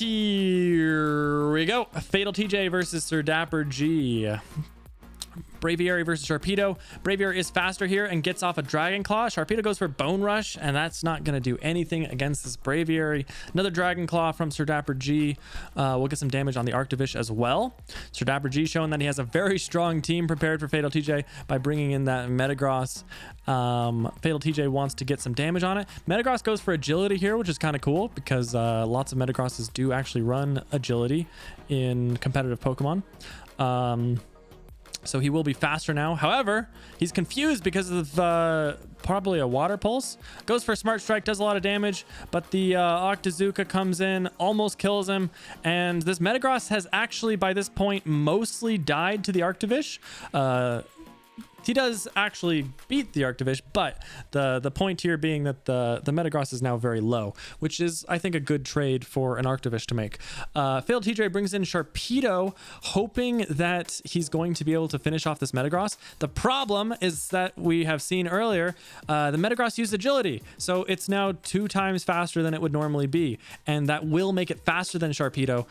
Here we go. FatalTJ versus SirDapperG. Braviary versus Sharpedo. Braviary is faster here and gets off a Dragon Claw. Sharpedo goes for Bone Rush, and that's not going to do anything against this Braviary. Another Dragon Claw from SirDapperG. We'll get some damage on the Arctivish as well. SirDapperG showing that he has a very strong team prepared for FatalTJ by bringing in that Metagross. FatalTJ wants to get some damage on it. Metagross goes for Agility here, which is kind of cool because lots of Metagrosses do actually run Agility in competitive Pokemon. So he will be faster now. However, he's confused because of probably a Water Pulse. Goes for Smart Strike, does a lot of damage, but the Octazooka comes in, almost kills him, and this Metagross has actually, by this point, mostly died to the Arctivish. He does actually beat the Arctivish, but the point here being that the Metagross is now very low, which is, I think, a good trade for an Arctivish to make. FatalTJ brings in Sharpedo, hoping that he's going to be able to finish off this Metagross. The problem is that we have seen earlier, the Metagross used Agility, so it's now 2 times faster than it would normally be, and that will make it faster than Sharpedo.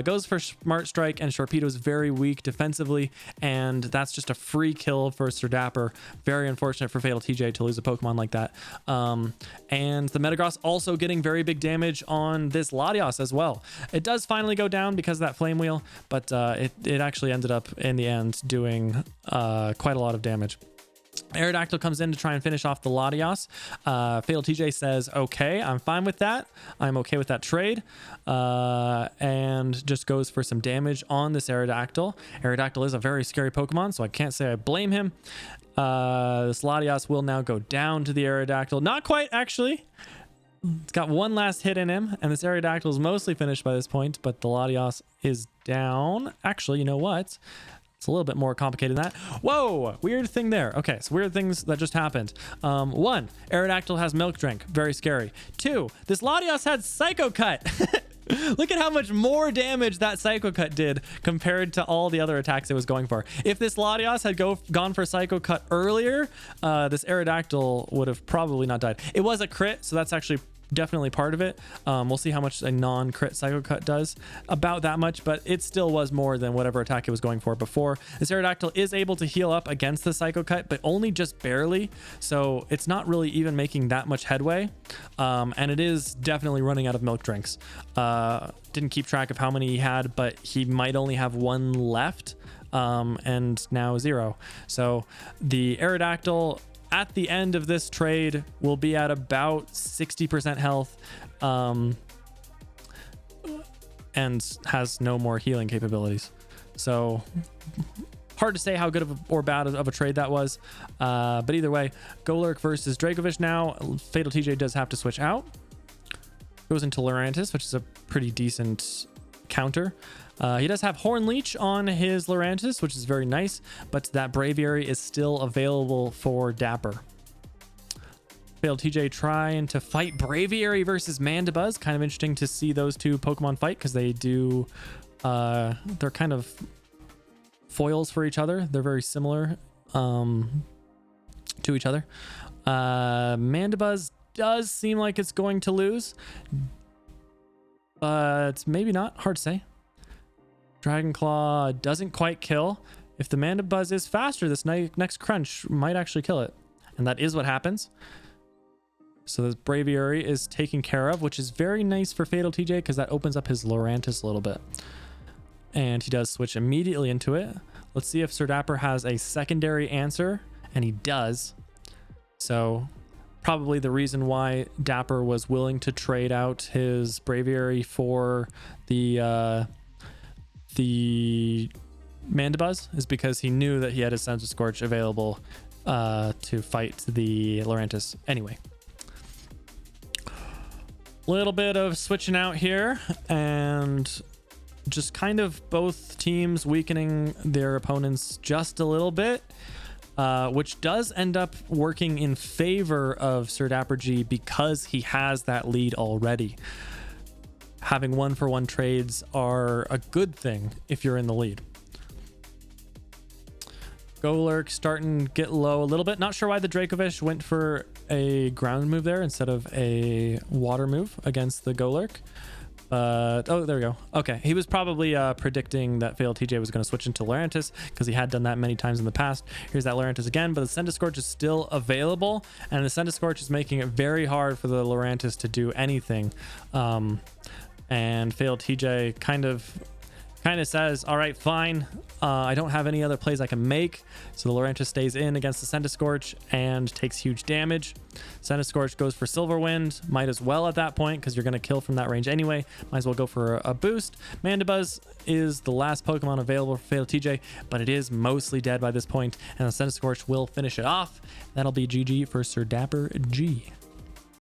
Goes for Smart Strike, and Sharpedo is very weak defensively, and that's just a free kill for SirDapper. Very unfortunate for FatalTJ to lose a Pokemon like that. And the Metagross also getting very big damage on this Latios as well. It does finally go down because of that Flame Wheel, but it actually ended up in the end doing quite a lot of damage. Aerodactyl comes in to try and finish off the Latios. FatalTJ says, okay, I'm fine with that. I'm okay with that trade. And just goes for some damage on this Aerodactyl. Aerodactyl is a very scary Pokemon, so I can't say I blame him. This Latios will now go down to the Aerodactyl. Not quite, actually. It's got one last hit in him, and this Aerodactyl is mostly finished by this point, but the Latios is down. Actually, you know what? It's a little bit more complicated than that. Whoa, weird thing there. Okay, so weird things that just happened. 1, Aerodactyl has Milk Drink. Very scary. 2, this Latios had Psycho Cut. Look at how much more damage that Psycho Cut did compared to all the other attacks it was going for. If this Latios had gone for Psycho Cut earlier, this Aerodactyl would have probably not died. It was a crit, so that's actually definitely part of it. We'll see how much a non-crit Psycho Cut does. About that much, but it still was more than whatever attack it was going for before. This Aerodactyl is able to heal up against the Psycho Cut, but only just barely, so it's not really even making that much headway. And it is definitely running out of Milk Drinks. Didn't keep track of how many he had, but he might only have 1 left, and now 0. So the Aerodactyl at the end of this trade will be at about 60% health, and has no more healing capabilities. So hard to say how good or bad of a trade that was. But either way, Golurk versus Dracovish now. FatalTJ does have to switch out. Goes into Lurantis, which is a pretty decent counter. He does have Horn Leech on his Lurantis, which is very nice, but that Braviary is still available for Dapper. FatalTJ trying to fight Braviary versus Mandibuzz. Kind of interesting to see those two Pokemon fight because they do, they're kind of foils for each other. They're very similar to each other. Mandibuzz does seem like it's going to lose, but maybe not. Hard to say. Dragon Claw doesn't quite kill. If the Mandibuzz is faster, this next crunch might actually kill it. And that is what happens. So this Braviary is taken care of, which is very nice for FatalTJ because that opens up his Lurantis a little bit. And he does switch immediately into it. Let's see if SirDapper has a secondary answer, and he does. So probably the reason why Dapper was willing to trade out his Braviary for the Mandibuzz is because he knew that he had a Sense of Scorch available to fight the Lurantis. Anyway, little bit of switching out here and just kind of both teams weakening their opponents just a little bit, which does end up working in favor of SirDapperG because he has that lead already. Having 1-for-1 trades are a good thing if you're in the lead. Golurk starting to get low a little bit. Not sure why the Dracovish went for a ground move there instead of a water move against the Golurk. Oh, there we go. Okay, he was probably predicting that FatalTJ was going to switch into Lurantis because he had done that many times in the past. Here's that Lurantis again, but the Centiskorch is still available, and the Centiskorch is making it very hard for the Lurantis to do anything. And FatalTJ kind of says, all right, fine, I don't have any other plays I can make. So the Lurantis stays in against the Centiskorch and takes huge damage. Centiskorch goes for Silver Wind, might as well at that point because you're going to kill from that range anyway. Might as well go for a boost. Mandibuzz is the last Pokemon available for FatalTJ, but it is mostly dead by this point, and the Centiskorch will finish it off. That'll be GG for SirDapperG.